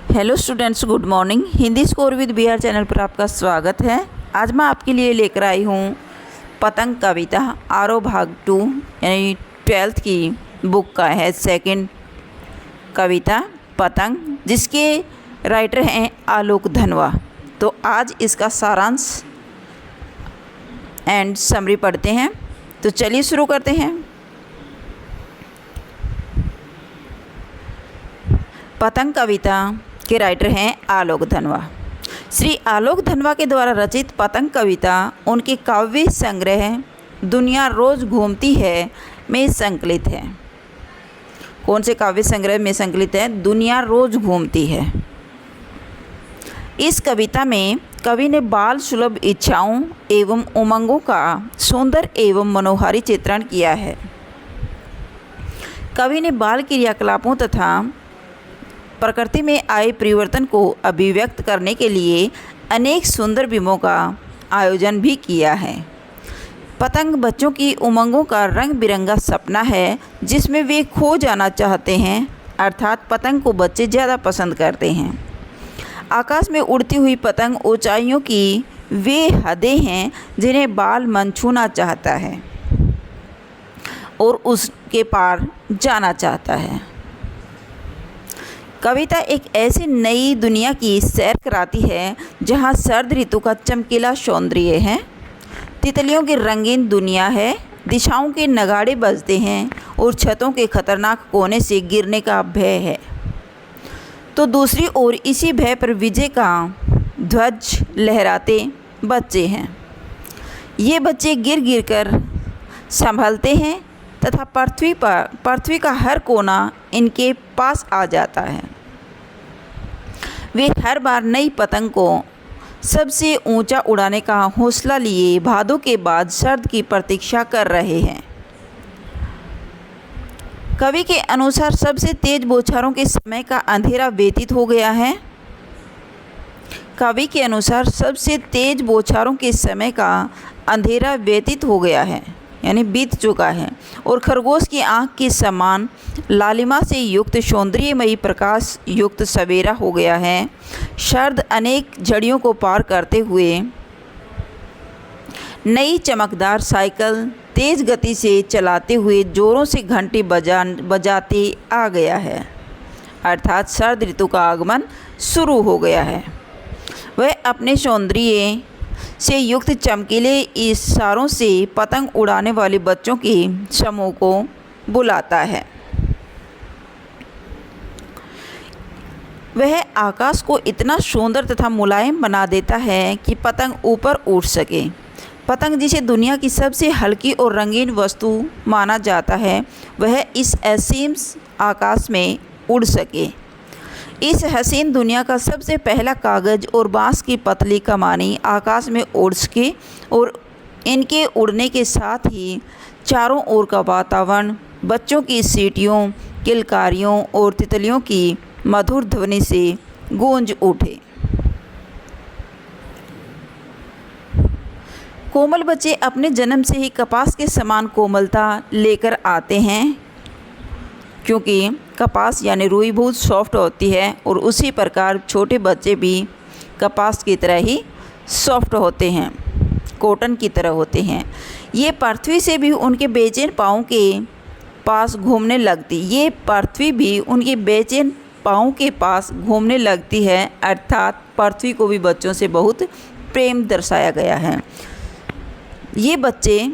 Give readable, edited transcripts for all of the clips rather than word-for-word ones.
Hello students, good morning. Hindi score with BR channel पर आपका स्वागत है। आज मैं आपके लिए लेकर आई हूँ पतंग कविता आरो भाग 2 यानी 12th की बुक का है सेकंड कविता पतंग, जिसके राइटर हैं आलोक धनवा। तो आज इसका सारांश एंड समरी पढ़ते हैं। तो चलिए शुरू करते हैं। पतंग कविता के राइटर हैं आलोक धनवा। श्री आलोक धनवा के द्वारा रचित पतंग कविता उनके काव्य संग्रह दुनिया रोज घूमती है में संकलित है। कौन से काव्य संग्रह में संकलित है? दुनिया रोज घूमती है। इस कविता में कवि ने बाल सुलभ इच्छाओं एवं उमंगों का सुंदर एवं मनोहारी चित्रण किया है। कवि ने बाल क्रियाकलापों तथा प्रकृति में आए परिवर्तन को अभिव्यक्त करने के लिए अनेक सुंदर बिंबों का आयोजन भी किया है। पतंग बच्चों की उमंगों का रंग बिरंगा सपना है जिसमें वे खो जाना चाहते हैं, अर्थात पतंग को बच्चे ज़्यादा पसंद करते हैं। आकाश में उड़ती हुई पतंग ऊंचाइयों की वे हदें हैं जिन्हें बाल मन छूना चाहता है और उसके पार जाना चाहता है। कविता एक ऐसी नई दुनिया की सैर कराती है जहाँ शरद ऋतु का चमकीला सौंदर्य है, तितलियों की रंगीन दुनिया है, दिशाओं के नगाड़े बजते हैं और छतों के खतरनाक कोने से गिरने का भय है। तो दूसरी ओर इसी भय पर विजय का ध्वज लहराते बच्चे हैं। ये बच्चे गिर गिर कर संभलते हैं तथा पृथ्वी का हर कोना इनके पास आ जाता है। वे हर बार नई पतंग को सबसे ऊंचा उड़ाने का हौसला लिए भादों के बाद शरद की प्रतीक्षा कर रहे हैं। कवि के अनुसार सबसे तेज बौछारों के समय का अंधेरा व्यतीत हो गया है। कवि के अनुसार सबसे तेज बौछारों के समय का अंधेरा व्यतीत हो गया है, यानी बीत चुका है, और खरगोश की आँख के समान लालिमा से युक्त सौंदर्यमयी प्रकाश युक्त सवेरा हो गया है। शरद अनेक झड़ियों को पार करते हुए नई चमकदार साइकिल तेज गति से चलाते हुए जोरों से घंटी बजाते आ गया है, अर्थात शरद ऋतु का आगमन शुरू हो गया है। वह अपने सौंदर्य से युक्त चमकीले इशारों से पतंग उड़ाने वाले बच्चों के समूह को बुलाता है। वह आकाश को इतना सुंदर तथा मुलायम बना देता है कि पतंग ऊपर उड़ सके। पतंग जिसे दुनिया की सबसे हल्की और रंगीन वस्तु माना जाता है, वह इस असीम आकाश में उड़ सके। इस हसीन दुनिया का सबसे पहला कागज़ और बांस की पतली कमानी आकाश में उड़ सके और इनके उड़ने के साथ ही चारों ओर का वातावरण बच्चों की सीटियों, किलकारियों और तितलियों की मधुर ध्वनि से गूंज उठे। कोमल बच्चे अपने जन्म से ही कपास के समान कोमलता लेकर आते हैं, क्योंकि कपास यानी रुई बहुत सॉफ्ट होती है और उसी प्रकार छोटे बच्चे भी कपास की तरह ही सॉफ्ट होते हैं, कॉटन की तरह होते हैं। ये पृथ्वी से भी उनके बेचैन पाँव के पास घूमने लगती है, अर्थात पृथ्वी को भी बच्चों से बहुत प्रेम दर्शाया गया है। ये बच्चे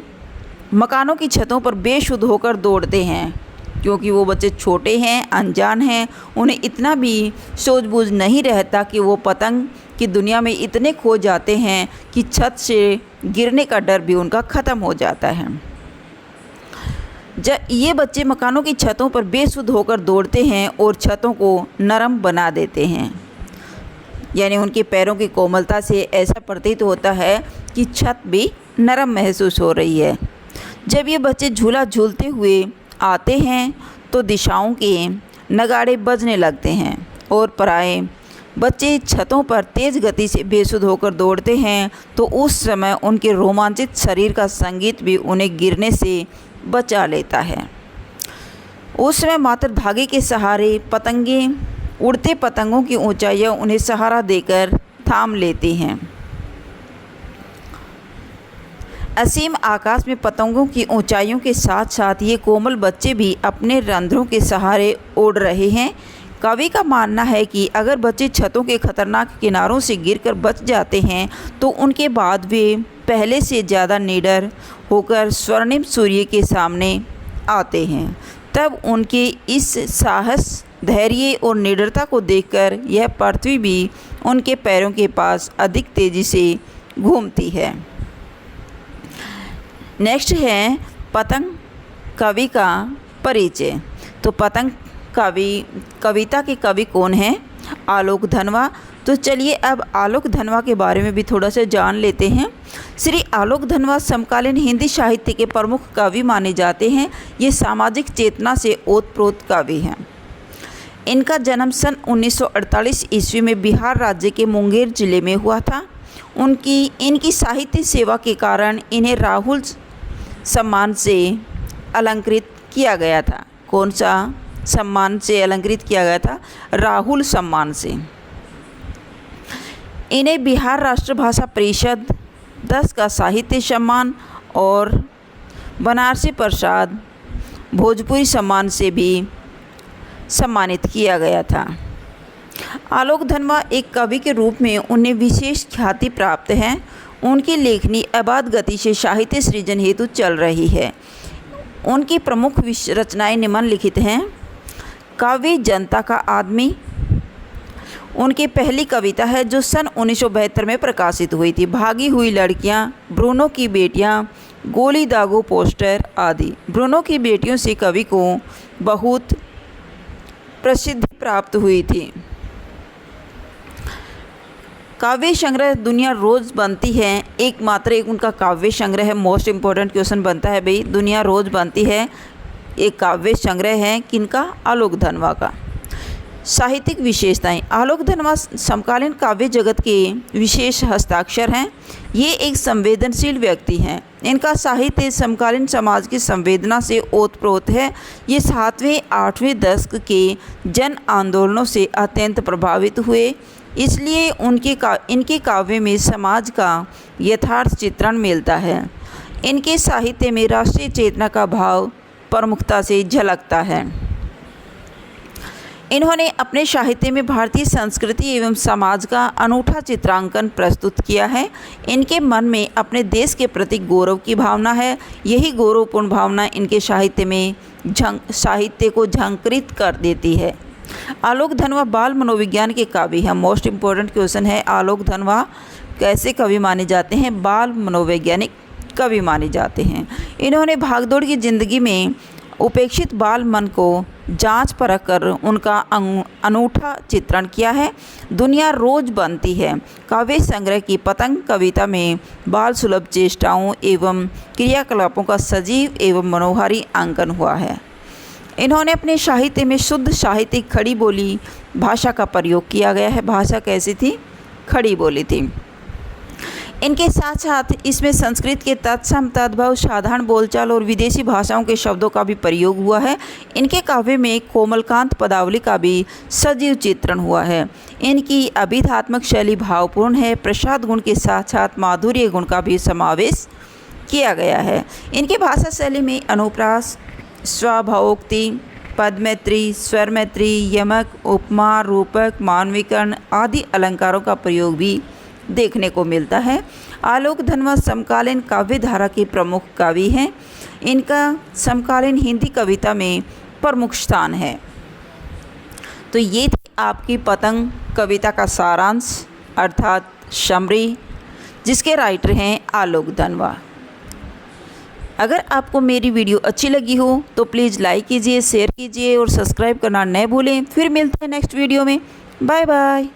मकानों की छतों पर बेसुध होकर दौड़ते हैं, क्योंकि वो बच्चे छोटे हैं, अनजान हैं, उन्हें इतना भी सूझबूझ नहीं रहता कि वो पतंग की दुनिया में इतने खो जाते हैं कि छत से गिरने का डर भी उनका ख़त्म हो जाता है। जब ये बच्चे मकानों की छतों पर बेसुध होकर दौड़ते हैं और छतों को नरम बना देते हैं, यानी उनके पैरों की कोमलता से ऐसा प्रतीत होता है कि छत भी नरम महसूस हो रही है। जब ये बच्चे झूला झूलते हुए आते हैं तो दिशाओं के नगाड़े बजने लगते हैं और पराए बच्चे छतों पर तेज़ गति से बेसुध होकर दौड़ते हैं, तो उस समय उनके रोमांचित शरीर का संगीत भी उन्हें गिरने से बचा लेता है। उस समय मात्र धागे के सहारे पतंगे उड़ते पतंगों की ऊंचाइयां उन्हें सहारा देकर थाम लेती हैं। असीम आकाश में पतंगों की ऊंचाइयों के साथ साथ ये कोमल बच्चे भी अपने रंध्रों के सहारे उड़ रहे हैं। कवि का मानना है कि अगर बच्चे छतों के खतरनाक किनारों से गिरकर बच जाते हैं तो उनके बाद वे पहले से ज़्यादा निडर होकर स्वर्णिम सूर्य के सामने आते हैं। तब उनके इस साहस, धैर्य और निडरता को देखकर यह पृथ्वी भी उनके पैरों के पास अधिक तेज़ी से घूमती है। नेक्स्ट है पतंग कवि का परिचय। तो पतंग कविता के कवि कौन हैं? आलोक धनवा। तो चलिए अब आलोक धनवा के बारे में भी थोड़ा सा जान लेते हैं। श्री आलोक धनवा समकालीन हिंदी साहित्य के प्रमुख कवि माने जाते हैं। ये सामाजिक चेतना से ओतप्रोत कवि हैं। इनका जन्म सन 1948 ईस्वी में बिहार राज्य के मुंगेर जिले में हुआ था। इनकी साहित्य सेवा के कारण इन्हें राहुल सम्मान से अलंकृत किया गया था। कौन सा सम्मान से अलंकृत किया गया था? राहुल सम्मान से। इन्हें बिहार राष्ट्र भाषा परिषद 10 का साहित्य सम्मान और बनारसी प्रसाद भोजपुरी सम्मान से भी सम्मानित किया गया था। आलोक धनवा एक कवि के रूप में उन्हें विशेष ख्याति प्राप्त है। उनकी लेखनी अबाध गति से साहित्य सृजन हेतु चल रही है। उनकी प्रमुख रचनाएं निम्नलिखित हैं। काव्य जनता का आदमी उनकी पहली कविता है जो सन 1972 में प्रकाशित हुई थी। भागी हुई लड़कियां, ब्रूनो की बेटियां, गोली दागो पोस्टर आदि। ब्रूनो की बेटियों से कवि को बहुत प्रसिद्धि प्राप्त हुई थी। काव्य संग्रह दुनिया रोज़ बनती है। एकमात्र एक उनका काव्य संग्रह है। मोस्ट इम्पोर्टेंट क्वेश्चन बनता है भाई, दुनिया रोज़ बनती है एक काव्य संग्रह है किनका? आलोक धनवा का। साहित्यिक विशेषताएं। आलोक धनवा समकालीन काव्य जगत के विशेष हस्ताक्षर हैं। ये एक संवेदनशील व्यक्ति हैं। इनका साहित्य समकालीन समाज की संवेदना से ओतप्रोत है। ये 7वें 8वें दशक के जन आंदोलनों से अत्यंत प्रभावित हुए, इसलिए इनके काव्य में समाज का यथार्थ चित्रण मिलता है। इनके साहित्य में राष्ट्रीय चेतना का भाव प्रमुखता से झलकता है। इन्होंने अपने साहित्य में भारतीय संस्कृति एवं समाज का अनूठा चित्रांकन प्रस्तुत किया है। इनके मन में अपने देश के प्रति गौरव की भावना है। यही गौरवपूर्ण भावना इनके साहित्य को झंकृत कर देती है। आलोक धनवा बाल मनोविज्ञान के कवि हैं। मोस्ट इम्पोर्टेंट क्वेश्चन है, आलोक धनवा कैसे कवि माने जाते हैं? बाल मनोवैज्ञानिक कवि माने जाते हैं। इन्होंने भागदौड़ की जिंदगी में उपेक्षित बाल मन को जांच परख कर उनका अनूठा चित्रण किया है। दुनिया रोज बनती है काव्य संग्रह की पतंग कविता में बाल सुलभ चेष्टाओं एवं क्रियाकलापों का सजीव एवं मनोहारी अंकन हुआ है। इन्होंने अपने साहित्य में शुद्ध साहित्यिक खड़ी बोली भाषा का प्रयोग किया गया है। भाषा कैसी थी? खड़ी बोली थी। इनके साथ साथ इसमें संस्कृत के तत्सम तद्भव साधारण बोलचाल और विदेशी भाषाओं के शब्दों का भी प्रयोग हुआ है। इनके काव्य में कोमलकांत पदावली का भी सजीव चित्रण हुआ है। इनकी अभिधात्मक शैली भावपूर्ण है। प्रसाद गुण के साथ साथ माधुर्य गुण का भी समावेश किया गया है। इनकी भाषा शैली में अनुप्रास, स्वभावोक्ति, पदमैत्री, स्वरमैत्री, यमक, उपमा, रूपक, मानवीकरण आदि अलंकारों का प्रयोग भी देखने को मिलता है। आलोक धनवा समकालीन काव्य धारा के प्रमुख कवि हैं। इनका समकालीन हिंदी कविता में प्रमुख स्थान है। तो ये थी आपकी पतंग कविता का सारांश अर्थात समरी, जिसके राइटर हैं आलोक धनवा। अगर आपको मेरी वीडियो अच्छी लगी हो तो प्लीज़ लाइक कीजिए, शेयर कीजिए और सब्सक्राइब करना न भूलें। फिर मिलते हैं नेक्स्ट वीडियो में। Bye bye.